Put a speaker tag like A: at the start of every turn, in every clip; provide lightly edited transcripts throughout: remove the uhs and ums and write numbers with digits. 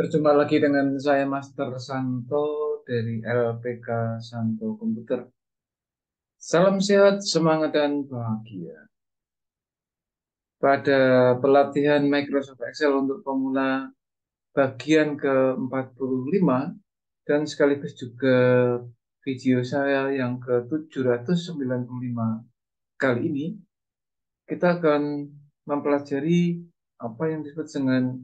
A: Berjumpa lagi dengan saya Master Santo dari LPK Santo Komputer. Salam sehat, semangat dan bahagia. Pada pelatihan Microsoft Excel untuk pemula bagian ke-45 dan sekaligus juga video saya yang ke-795 kali ini, kita akan mempelajari apa yang disebut dengan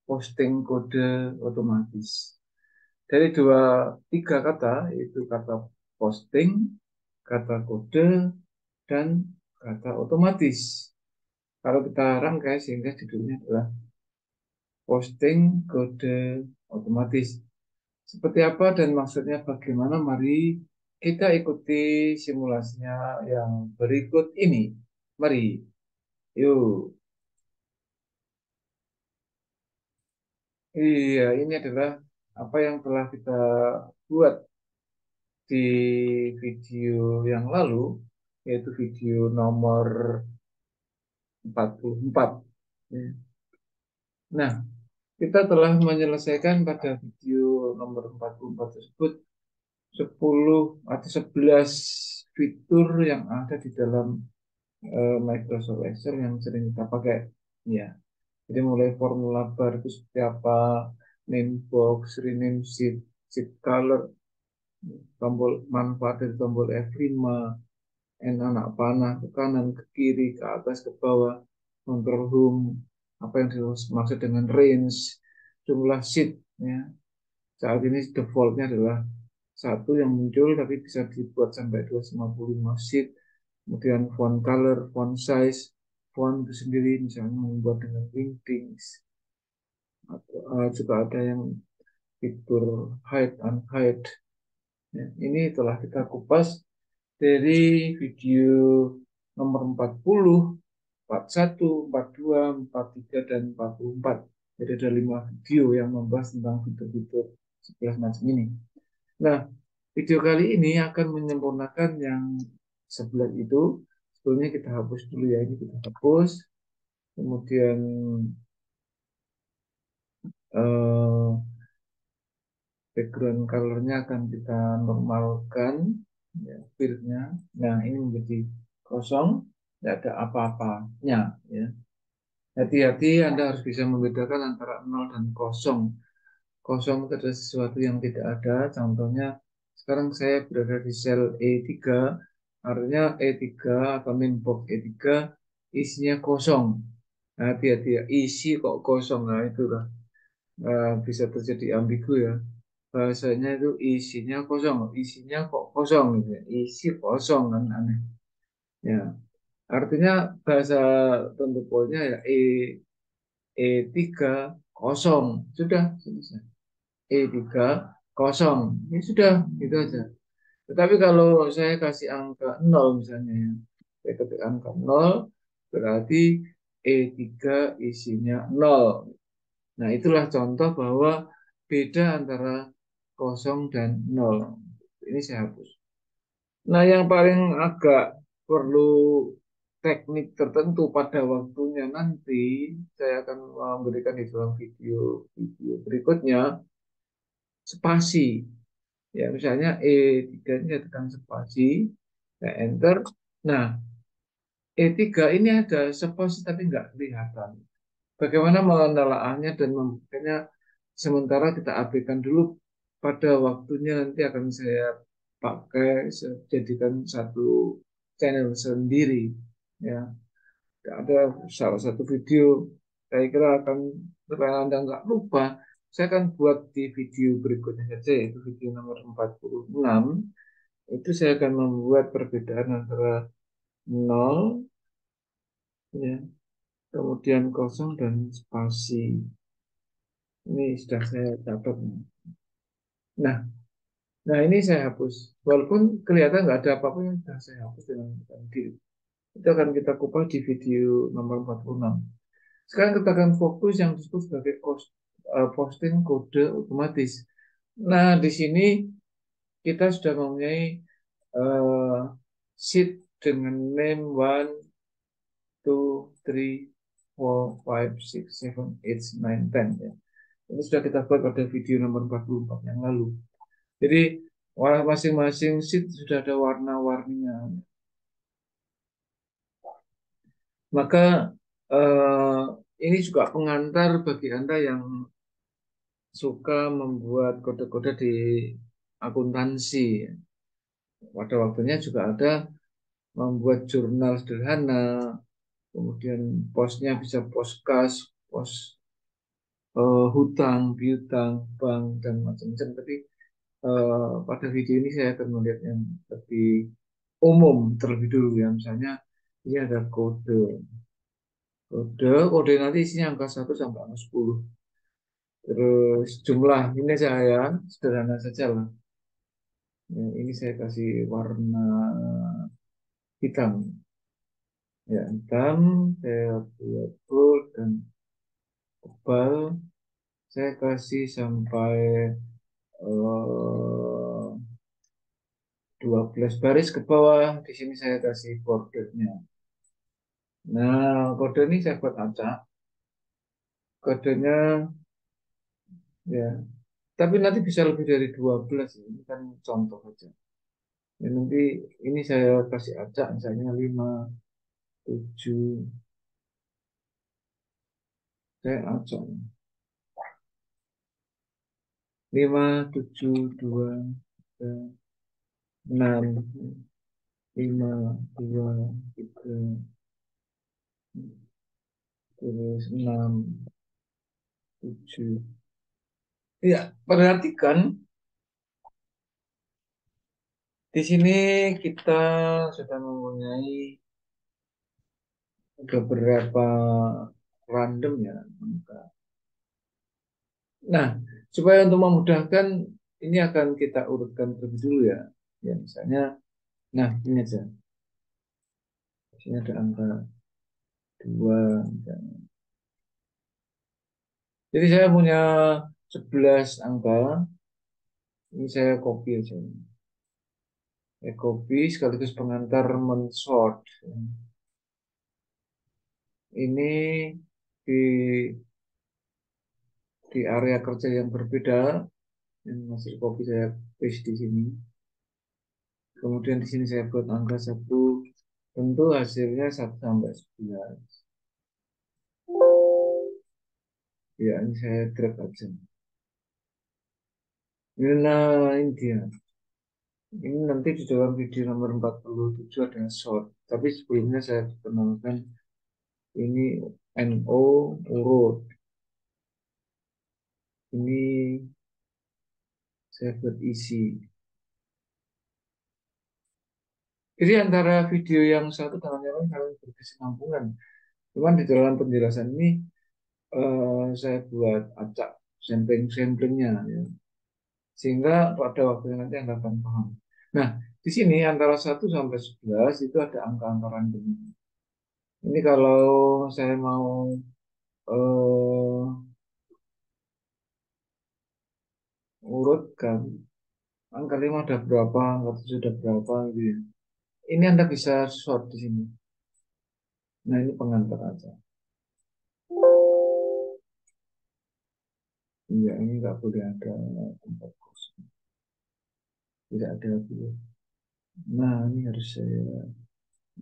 A: posting kode otomatis. Dari tiga kata, yaitu kata posting, kata kode, dan kata otomatis. Kalau kita rangkai sehingga judulnya adalah posting kode otomatis. Seperti apa dan maksudnya bagaimana? Mari kita ikuti simulasinya yang berikut ini. Mari, yuk. Iya, ini adalah apa yang telah kita buat di video yang lalu, yaitu video nomor 44. Ya. Nah, kita telah menyelesaikan pada video nomor 44 tersebut 10 atau 11 fitur yang ada di dalam Microsoft Excel yang sering kita pakai. Ya, jadi mulai formula bar itu seperti apa, name box, rename sheet, sheet color, tombol manfaat dari tombol F5, anak panah ke kanan, ke kiri, ke atas, ke bawah, control home, apa yang dimaksud dengan range, jumlah sheet. Ya. Saat ini defaultnya adalah satu yang muncul, tapi bisa dibuat sampai 255 sheet. Kemudian font color, font size, font itu sendiri misalnya membuat dengan wingdings. Atau, juga ada yang fitur hide and hide. Ya, ini telah kita kupas dari video nomor 40, 41, 42, 43, dan 44. Jadi ada 5 video yang membahas tentang fitur-fitur 11 macam ini. Nah, video kali ini akan menyempurnakan yang 11 itu. Sebelumnya kita hapus dulu ya, ini kita hapus. Kemudian eh, background color-nya akan kita normalkan, ya, fill-nya. Nah, ini menjadi kosong, tidak ada apa-apanya. Ya. Hati-hati, Anda harus bisa membedakan antara 0 dan kosong. Kosong itu adalah sesuatu yang tidak ada. Contohnya, sekarang saya berada di sel E3, artinya E3 atau main box E3 isinya kosong. Nah, hati-hati ya, isi kok kosong. Nah, itulah bisa terjadi ambigu ya. Bahasanya itu isinya kosong, isinya kok kosong gitu ya. Isi kosong kan aneh. Ya, artinya bahasa tentunya ya E3 kosong. Sudah selesai. E3 kosong. Ini sudah, itu aja. Tetapi kalau saya kasih angka 0 misalnya ya. Saya ketik angka 0 berarti E3 isinya 0. Nah, itulah contoh bahwa beda antara kosong dan 0. Ini saya hapus. Nah, yang paling agak perlu teknik tertentu pada waktunya nanti, saya akan memberikan di dalam video berikutnya, spasi. Ya, misalnya E3 ini saya tekan spasi, saya enter. Nah, E3 ini ada spasi tapi nggak kelihatan. Bagaimana menelaahnya dan membuktikannya sementara kita abaikan dulu, pada waktunya nanti akan saya pakai, jadikan satu channel sendiri. Ya, ada salah satu video, saya kira akan, supaya Anda nggak lupa, saya akan buat di video berikutnya saja, yaitu video nomor 46. Itu saya akan membuat perbedaan antara 0, ya, kemudian kosong dan spasi. Ini sudah saya catat. Nah, nah ini saya hapus. Walaupun kelihatan nggak ada apapun yang sudah saya hapus dengan diri. Itu akan kita kupas di video nomor 46. Sekarang kita akan fokus yang disebut sebagai posting kode otomatis. Nah, di sini kita sudah mempunyai uh, sheet dengan name 1, 2, 3, 4, 5, 6, 7, 8, 9, 10. Ya. Ini sudah kita buat pada video nomor 44 yang lalu. Jadi masing-masing sheet sudah ada warna-warninya. Maka eh, ini juga pengantar bagi Anda yang suka membuat kode-kode di akuntansi. Pada waktunya juga ada membuat jurnal sederhana, kemudian posnya bisa pos kas, pos hutang, piutang, bank, dan macam-macam. Tapi pada video ini saya akan melihat yang lebih umum terlebih dulu ya. Misalnya ini ada kode. Kode nanti isinya angka 1 sampai angka 10. Terus jumlah ini saya sederhana saja lah. Ya, ini saya kasih warna hitam. Ya, hitam saya buat bold dan tebal. Saya kasih sampai 12 baris ke bawah. Di sini saya kasih bordernya. Nah, kode ini saya buat acak. Kodenya ya, tapi nanti bisa lebih dari 12 ya. Ini kan contoh aja. Ya, nanti ini saya kasih acak misalnya 5, 7. Saya acak 5, 7, 2, 3, 6, 5, 2, 3, terus 6, 7. Ya, perhatikan di sini kita sudah mempunyai beberapa random ya. Nah, supaya untuk memudahkan ini akan kita urutkan terlebih dulu ya. Ya, misalnya, nah ini aja. Di sini ada angka 2. Misalnya. Jadi saya punya 11 angka. Ini saya copy aja. Saya copy sekaligus pengantar mensort. Ini di area kerja yang berbeda. Yang hasil copy saya paste di sini. Kemudian di sini saya buat angka 1. Tentu hasilnya 1 sampai 11. Ya, ini saya drag aja. Ini dia. Ini nanti di dalam video nomor 47 ada short. Tapi sebelumnya saya perkenalkan ini NO urut. Ini saya buat isi. Jadi antara video yang satu dengan yang lain kalian berkesinambungan. Cuman di dalam penjelasan ini saya buat acak sampling-samplingnya ya. Sehingga pada waktunya nanti Anda akan paham. Nah, di sini antara 1 sampai 11 itu ada angka-angka random. Ini kalau saya mau eh, urutkan angka 5 ada berapa, angka 7 ada berapa gitu ya. Ini Anda bisa sort di sini. Nah, ini pengantar aja. Iya, ini nggak boleh ada tempat kosong. Tidak ada dulu. Nah, ini harus saya.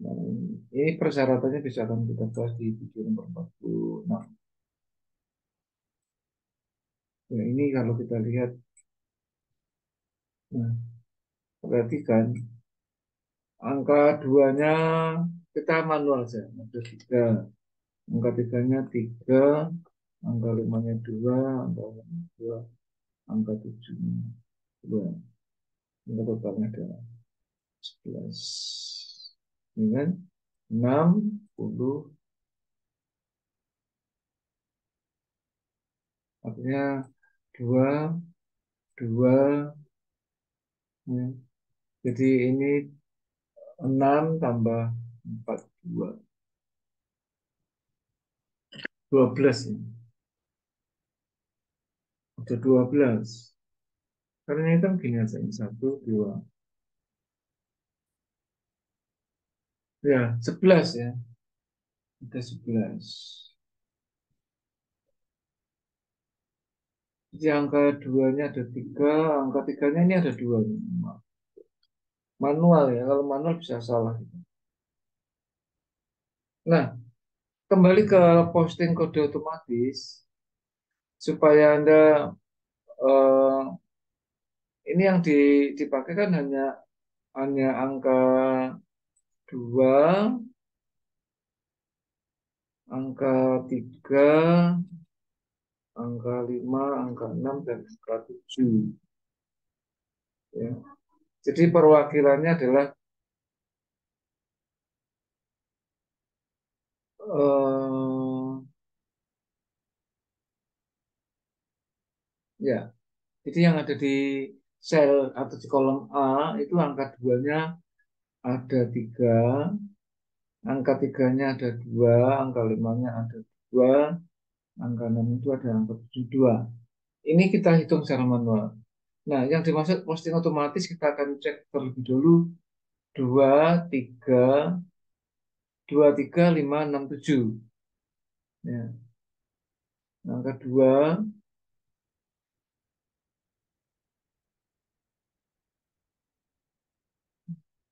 A: Nah, ini persyaratannya bisa akan kita bahas di video nomor 46. Ya, ini kalau kita lihat, nah, perhatikan angka 2-nya kita manual saja. Ada 3. Angka 3-nya 3, angka 5-nya 2, angka 6-nya 2, angka 7-nya 2. Angka totalnya adalah 11. Ini kan 60, artinya 2, 2, ya. Jadi ini 6 tambah 4, 2. 12 ini. Ada 12. Karena ini kan gini aja, ini 1, 2. Ya, 11 ya. Ada 11. Jadi angka duanya ada tiga, angka tiganya ini ada dua. Manual ya, kalau manual bisa salah. Nah, kembali ke posting kode otomatis, supaya Anda, ini yang dipakai kan hanya angka 2, angka 3, angka 5, angka 6 dan angka 7. Ya. Jadi perwakilannya adalah, eh, ya, jadi yang ada di sel atau di kolom A itu angka duanya ada 3, angka tiganya ada 2, angka limanya ada 2, angka 6 itu ada angka 7, 2. Ini kita hitung secara manual. Nah, yang dimaksud posting otomatis kita akan cek terlebih dulu 2, 3, 2, 3, 5, 6, 7. Ya, angka 2,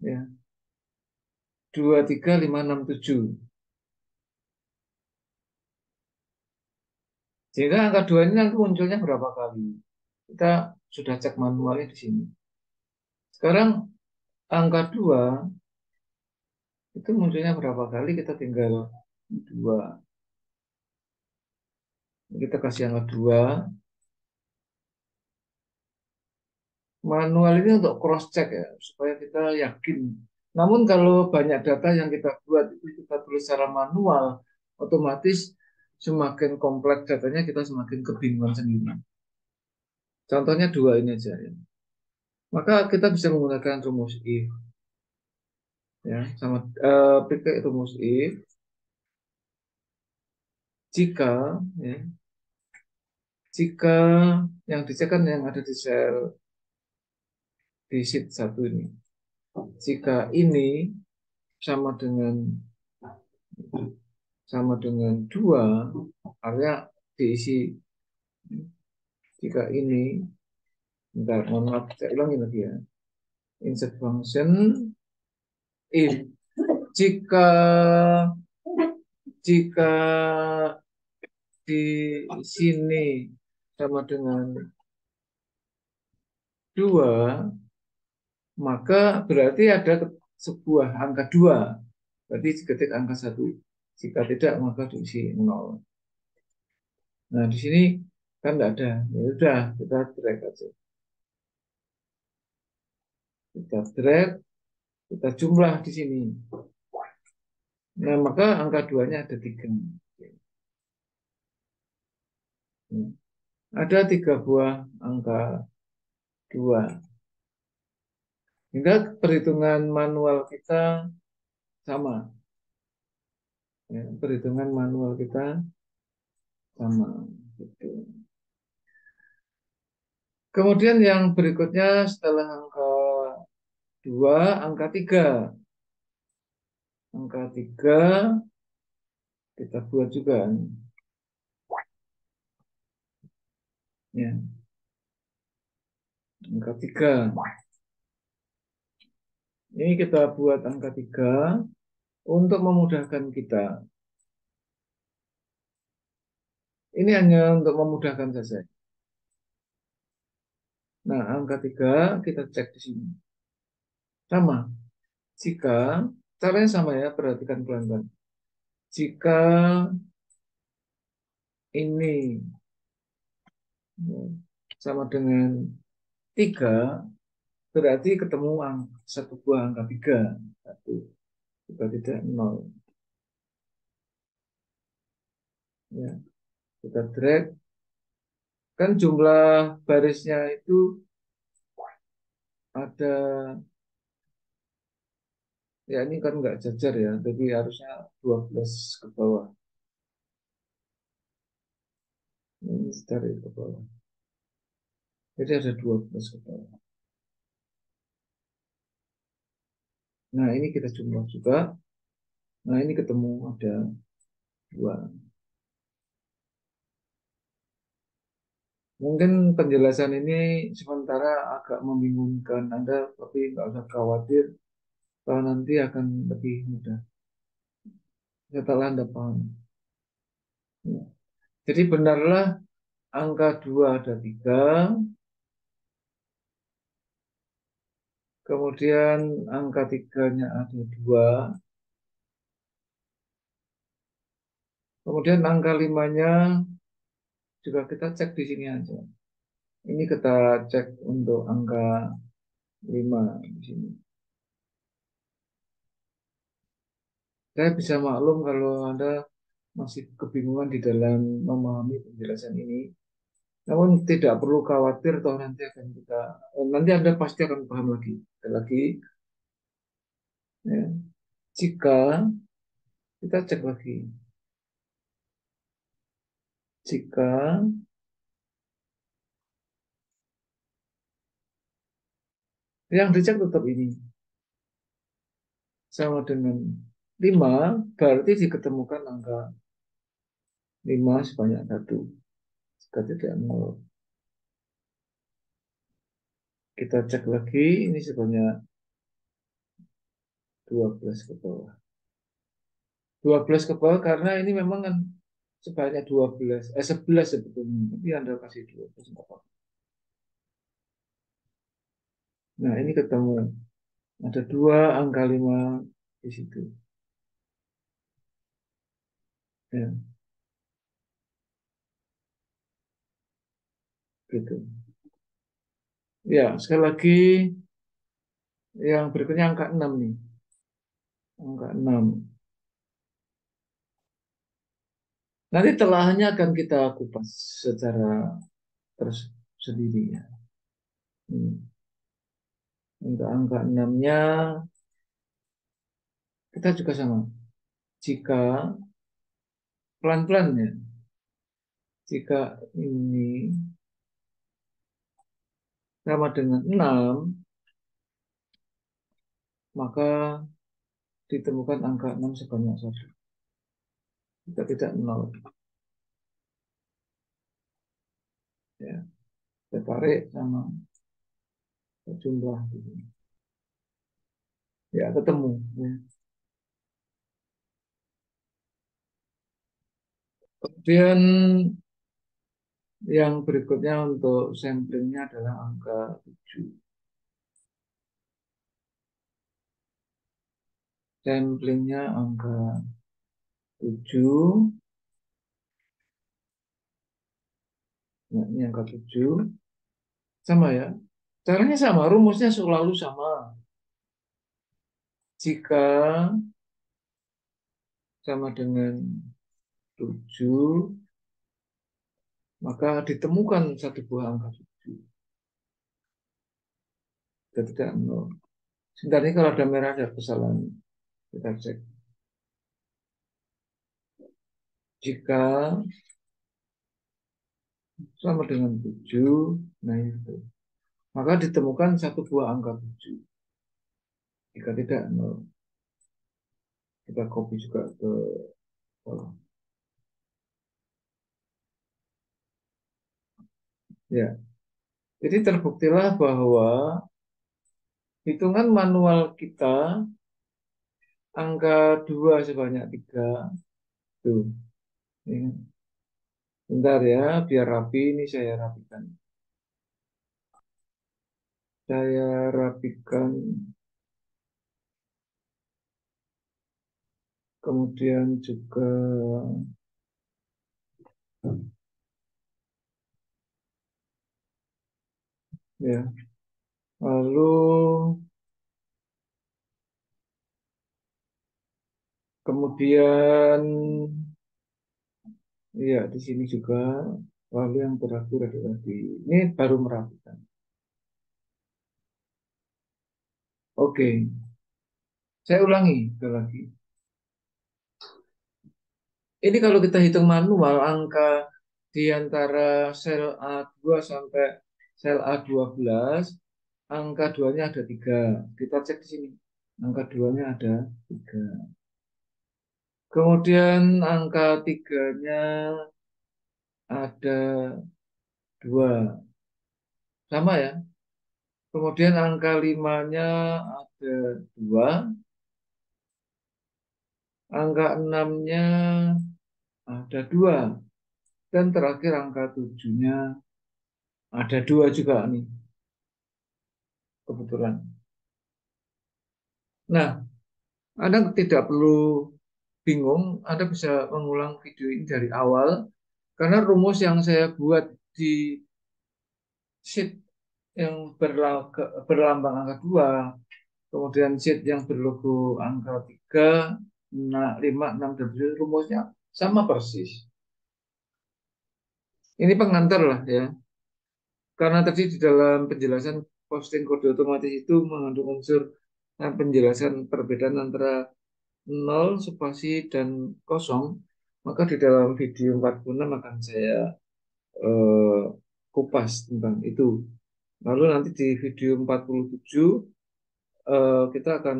A: ya, 2, 3, 5, 6, 7. Sehingga angka 2 ini nanti munculnya berapa kali. Kita sudah cek manualnya di sini. Sekarang angka 2 itu munculnya berapa kali, kita tinggal 2. Kita kasih angka 2. Manual ini untuk cross check ya, supaya kita yakin. Namun kalau banyak data yang kita buat itu kita tulis secara manual, otomatis semakin kompleks datanya kita semakin kebingungan sendiri. Contohnya 2 ini aja ya. Maka kita bisa menggunakan rumus if ya, sama pakai rumus if jika, ya, jika yang dicek kan yang ada di sel di sheet 1 ini. Jika ini sama dengan 2, artinya diisi. Jika ini, bentar, mohon maaf, saya ulangin lagi ya. Insert function if jika jika di sini sama dengan 2, maka berarti ada sebuah angka 2. Berarti ketik angka 1. Jika tidak, maka diisi 0. Nah, di sini kan tidak ada. Ya udah, kita drag aja. Kita drag, kita jumlah di sini. Nah, maka angka 2-nya ada 3. Nah, ada 3 buah angka 2. Hingga perhitungan manual kita sama. Ya, perhitungan manual kita sama. Gitu. Kemudian yang berikutnya setelah angka 2, angka 3. Angka 3 kita buat juga. Ya, angka 3. Ini kita buat angka 3 untuk memudahkan kita. Ini hanya untuk memudahkan saja. Nah, angka 3 kita cek di sini. Sama. Jika, caranya sama ya, perhatikan pelan-pelan. Jika ini sama dengan 3, berarti ketemu satu buah angka 3. 1, jika tidak 0. Ya, kita drag. Kan jumlah barisnya itu ada, ya ini kan nggak jajar ya, tapi harusnya 12 ke bawah. Ini tarik ke bawah. Jadi ada 12 ke bawah. Nah, ini kita jumlah juga. Nah, ini ketemu ada 2. Mungkin penjelasan ini sementara agak membingungkan Anda, tapi nggak usah khawatir, kalau nanti akan lebih mudah setelah Anda paham. Ya. Jadi benarlah angka 2 ada 3, kemudian angka tiganya ada 2, kemudian angka 5-nya juga kita cek di sini aja. Ini kita cek untuk angka 5 di sini. Saya bisa maklum kalau Anda masih kebingungan di dalam memahami penjelasan ini. Namun tidak perlu khawatir, toh nanti akan nanti Anda pasti akan paham lagi. Sekali lagi, ya. Jika kita cek lagi, jika yang dicek tetap ini sama dengan 5, berarti diketemukan angka 5 sebanyak 1. Jika tidak 0, kita cek lagi, ini sebanyak 12 ke bawah. 12 ke bawah karena ini memang kan sebanyak 12, 11 sebetulnya. Tapi Anda kasih 12, nggak apa-apa. Nah, ini ketemu. Ada 2 angka 5 di situ. Ya, gitu. Ya, sekali lagi yang berikutnya angka 6 nih. Angka 6. Nanti telahannya akan kita kupas secara tersendiri ya. Untuk angka 6-nya kita juga sama. Jika pelan-pelan ya, jika ini sama dengan 6, maka ditemukan angka 6 sebanyak 1. Jika tidak 0, ya, kita tarik sama jumlah ini. Ya, ketemu. Ya. Kemudian yang berikutnya untuk samplingnya adalah angka 7. Samplingnya angka 7. Nah, ini angka 7. Sama ya. Caranya sama, rumusnya selalu sama. Jika sama dengan 7, maka ditemukan satu buah angka 7. Jika tidak 0. Sebentar ini kalau ada merah ada kesalahan. Kita cek. Jika sama dengan 7, nah itu. Maka ditemukan satu buah angka 7. Jika tidak 0. Kita copy juga ke kolom. Ya, jadi terbuktilah bahwa hitungan manual kita angka 2 sebanyak 3 tuh. Ya. Bentar ya, biar rapi ini saya rapikan. Saya rapikan, kemudian juga ya. Lalu kemudian ya di sini juga. Lalu yang terakhir adalah ini baru merapikan. Oke, saya ulangi sekali lagi. Ini kalau kita hitung manual, angka di antara sel A2 sampai sel A12, angka 2-nya ada 3. Kita cek di sini. Angka 2-nya ada 3. Kemudian angka 3-nya ada 2. Sama ya. Kemudian angka 5-nya ada 2. Angka 6-nya ada 2. Dan terakhir angka 7-nya ada 2 juga nih. Kebetulan. Nah, Anda tidak perlu bingung. Anda bisa mengulang video ini dari awal. Karena rumus yang saya buat di sheet yang berlambang angka 2, kemudian sheet yang berlogo angka 3, 5, 6, dan 7, rumusnya sama persis. Ini pengantar lah ya. Karena tadi di dalam penjelasan posting kode otomatis itu mengandung unsur penjelasan perbedaan antara 0, spasi, dan kosong, maka di dalam video 46 akan saya eh, kupas tentang itu. Lalu nanti di video 47 kita akan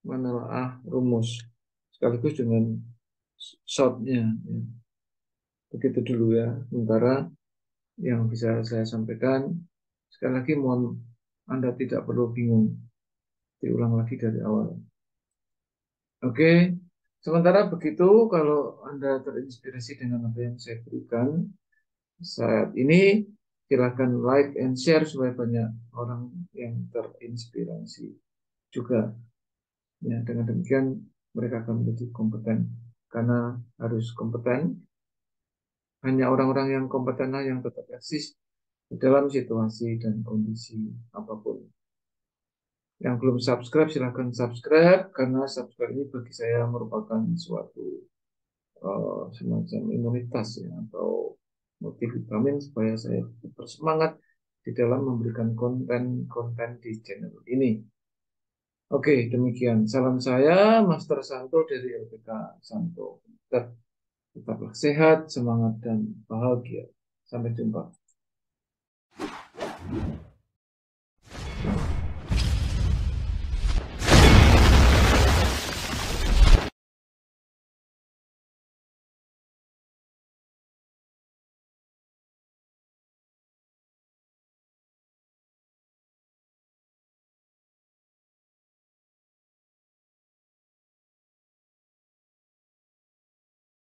A: menelaah rumus sekaligus dengan shortnya. Ya. Begitu dulu ya. Sementara yang bisa saya sampaikan, sekali lagi mohon Anda tidak perlu bingung. Diulang lagi dari awal. Oke, sementara begitu kalau Anda terinspirasi dengan apa yang saya berikan saat ini, silakan like and share supaya banyak orang yang terinspirasi juga. Ya, dengan demikian mereka akan menjadi kompeten. Karena harus kompeten, hanya orang-orang yang kompetenlah yang tetap eksis di dalam situasi dan kondisi apapun. Yang belum subscribe silahkan subscribe, karena subscribe ini bagi saya merupakan suatu semacam imunitas ya, atau multivitamin supaya saya bersemangat di dalam memberikan konten-konten di channel ini. Oke, demikian. Salam saya, Master Santo dari LPK Santo. Tetaplah sehat, semangat, dan bahagia. Sampai jumpa.